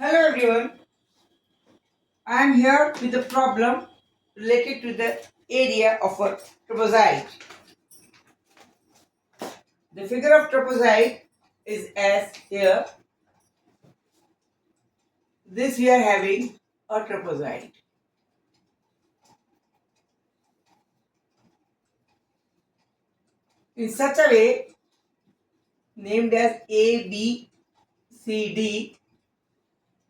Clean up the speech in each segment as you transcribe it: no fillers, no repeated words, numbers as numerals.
Hello everyone, I am here with a problem related to the area of a trapezoid. The figure of trapezoid is as here. This we are having a trapezoid. In such a way, named as ABCD,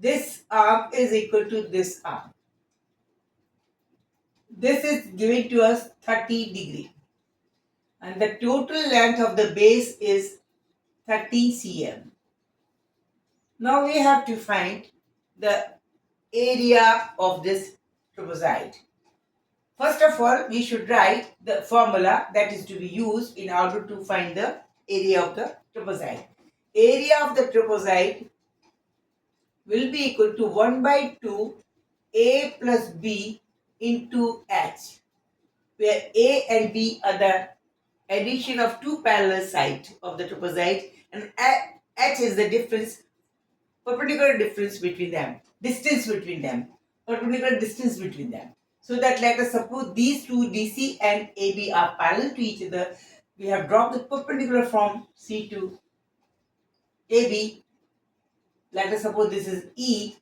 this arm is equal to this arm. This is giving to us 30 degree. And the total length of the base is 30 cm. Now we have to find the area of this trapezoid. First of all, we should write the formula that is to be used in order to find the area of the trapezoid. Area of the trapezoid will be equal to 1 by 2 A plus B into H, where A and B are the addition of two parallel sides of the trapezoid and H is the difference, perpendicular difference between them, distance between them, perpendicular distance between them. So that let us suppose these two DC and AB are parallel to each other. We have dropped the perpendicular from C to AB. Let us suppose this is E,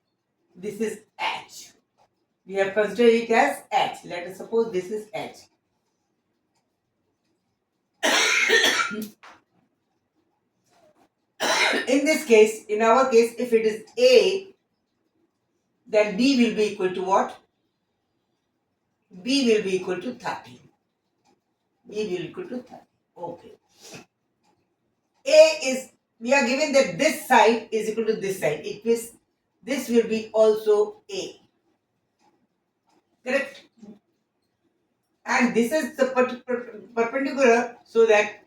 this is H. We have considered it as H. Let us suppose this is H. In this case, in our case, if it is A, then B will be equal to what? B will be equal to 30. B will be equal to 30. Okay. A is, we are given that this side is equal to this side. It means this will be also A. Correct? And this is the perpendicular, so that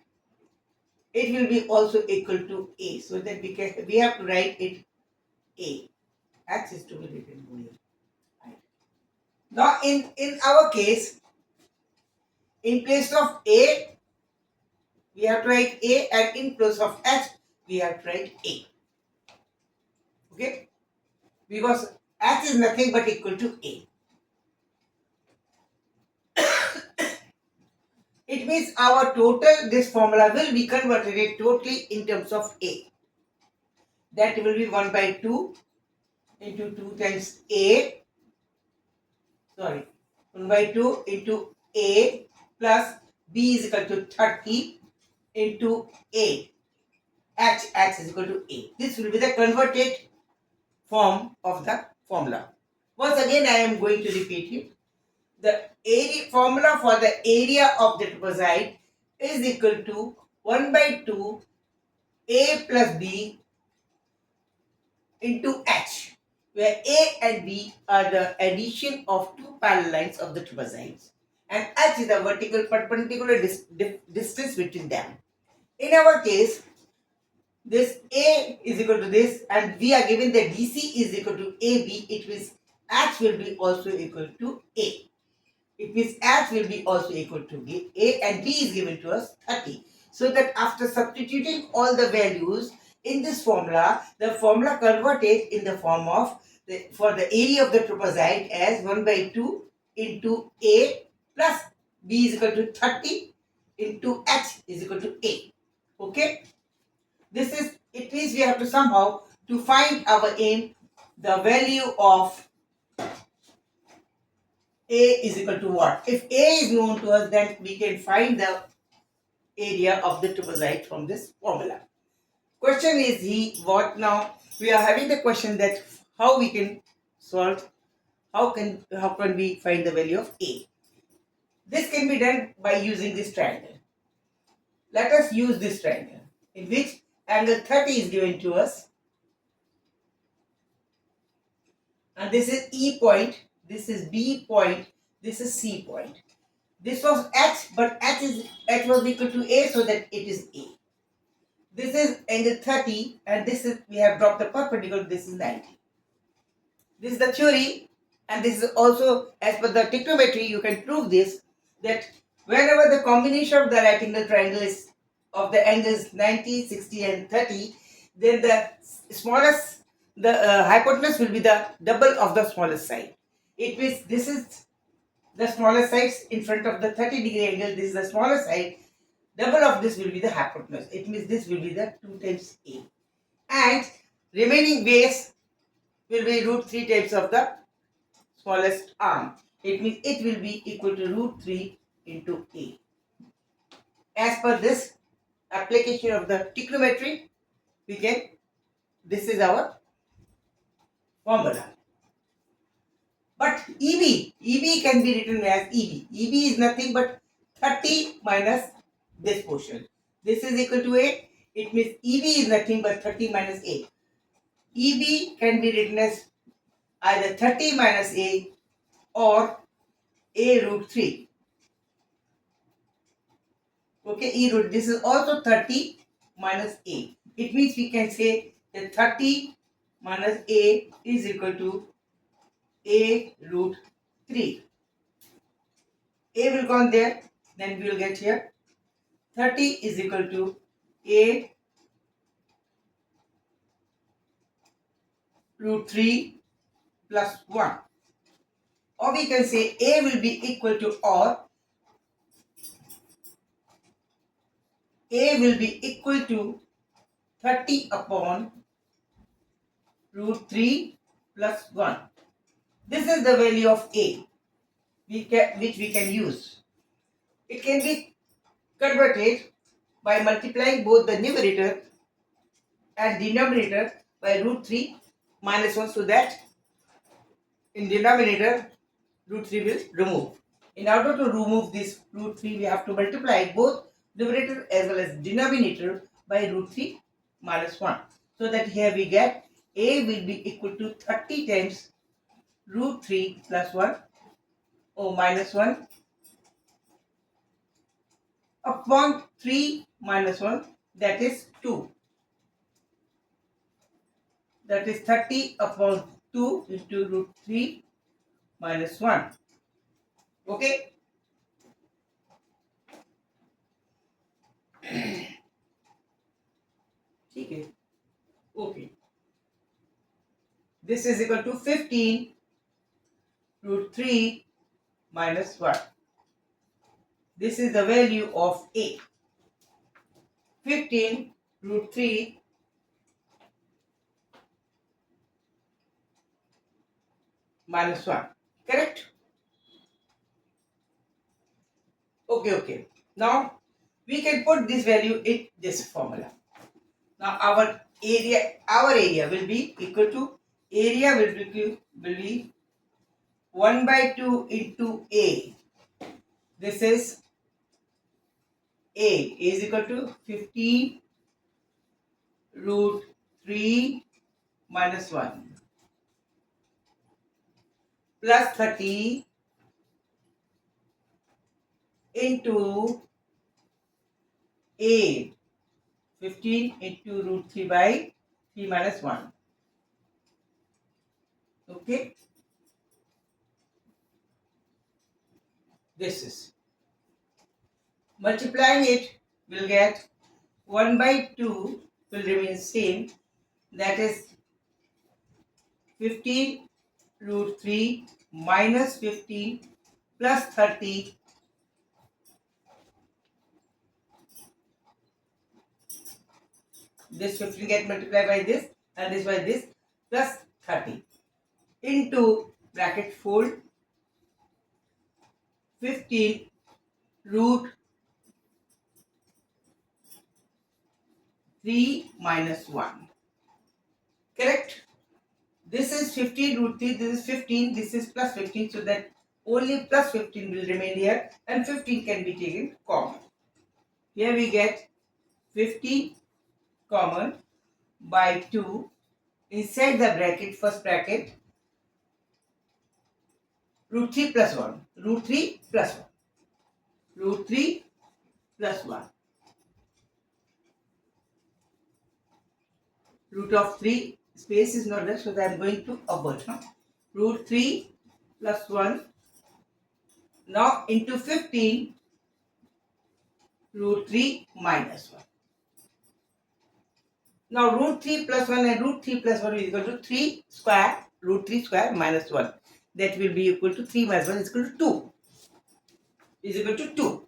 it will be also equal to A. So that we have to write it A. X is to be written here. Now in our case, in place of A, we have to write A, and in place of H, we have to write A. Okay? Because H is nothing but equal to A. It means our total, this formula will be converted totally in terms of A. That will be 1 by 2 into 2 times A. Sorry, 1 by 2 into A plus B is equal to 30 into A. H is equal to A. This will be the converted form of the formula. Once again, I am going to repeat it. The area formula for the area of the trapezoid is equal to 1 by 2 A plus B into H, where A and B are the addition of two parallel lines of the trapezoids and H is the vertical perpendicular distance between them. In our case, this A is equal to this, and we are given that DC is equal to AB. It means H will be also equal to A. It means H will be also equal to A, and B is given to us 30. So that after substituting all the values in this formula, the formula converted in the form of for the area of the trapezoid as 1 by 2 into A plus B is equal to 30 into H is equal to A. Okay? This is, it means we have to somehow to find our aim, the value of A is equal to what? If A is known to us, then we can find the area of the trapezoid from this formula. Question is what now? We are having the question that how we can solve, how can we find the value of A? This can be done by using this triangle. Let us use this triangle in which angle 30 is given to us. And this is E point, this is B point, this is C point. This was H, but H was equal to A, so that it is A. This is angle 30, and this is, we have dropped the perpendicular, this is 90. This is the theory, and this is also, as per the trigonometry, you can prove this, that whenever the combination of the right angle triangle is of the angles 90, 60 and 30, then the smallest the hypotenuse will be the double of the smallest side. It means this is the smallest side in front of the 30-degree angle. This is the smallest side. Double of this will be the hypotenuse. It means this will be the 2 times A. And remaining base will be root 3 times of the smallest arm. It means it will be equal to root 3 into A. As per this application of the trigonometry, this is our formula. But EB can be written as EB. EB is nothing but 30 minus this portion. This is equal to A. It means EB is nothing but 30 minus A. EB can be written as either 30 minus A or A root 3. Okay, E root. This is also 30 minus A. It means we can say that 30 minus A is equal to A root 3. A will go there, then we will get here 30 is equal to A root 3 plus 1. Or we can say A will be equal to, or A will be equal to 30 upon root 3 plus 1. This is the value of A which we can use. It can be converted by multiplying both the numerator and denominator by root 3 minus 1, so that in denominator root 3 will remove. In order to remove this root 3, we have to multiply both numerator as well as denominator by root 3 minus 1. So that here we get A will be equal to 30 times root 3 plus 1 or minus 1 upon 3 minus 1, that is 2. That is 30 upon 2 into root 3 minus 1. Okay? Okay. This is equal to 15 root 3 minus 1. This is the value of A. 15 root 3 minus 1. Correct? Okay. Now, we can put this value in this formula. Now, our area will be equal to, area will be 1 by 2 into A. This is A is equal to 15 root 3 minus 1 plus 30 into A, 15 into root 3 by 3 minus 1. Okay. This is. Multiplying it, will get 1 by 2 will remain same. That is 15 root 3 minus 15 plus 30 this 15 get multiplied by this and this by this plus 30 into bracket fold 15 root 3 minus 1. Correct? This is 15 root 3, this is 15, this is plus 15, so that only plus 15 will remain here and 15 can be taken common. Here we get 15 common by 2 inside the bracket, first bracket, root 3 plus 1, root 3 plus 1, root 3 plus 1. Root of 3, space is not there, so I am going to upward. Root 3 plus 1, now into 15, root 3 minus 1. Now root 3 plus 1 and root 3 plus 1 is equal to 3 square, root 3 square minus 1. That will be equal to 3 minus 1 is equal to 2. Is equal to 2.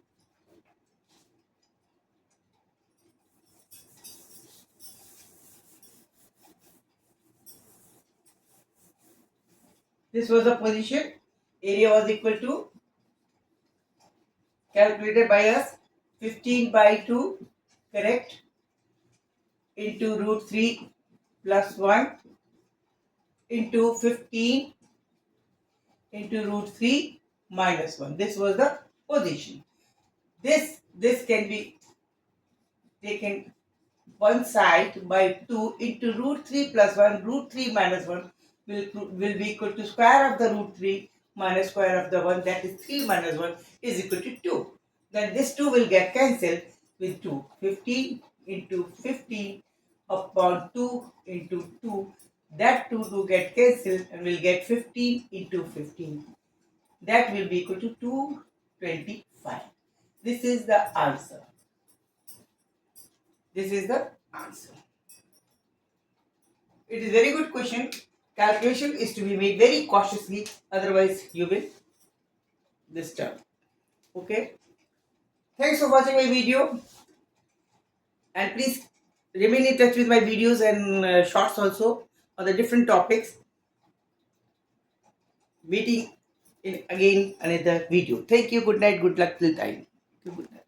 This was the position. Area was equal to, calculated by us, 15 by 2, correct, into root 3 plus 1 into 15 into root 3 minus 1. This was the position. This can be taken one side by 2 into root 3 plus 1. Root 3 minus 1 will be equal to square of the root 3 minus square of the 1, that is 3 minus 1 is equal to 2. Then this 2 will get cancelled with 2. 15 into 15 upon 2 into 2. That 2 to get cancelled and will get 15 into 15. That will be equal to 225. This is the answer. This is the answer. It is very good question. Calculation is to be made very cautiously, otherwise you will disturb. Okay. Thanks for watching my video, and please remain in touch with my videos and shorts also on the different topics. Meeting in again another video. Thank you. Good night. Good luck till time. Good night.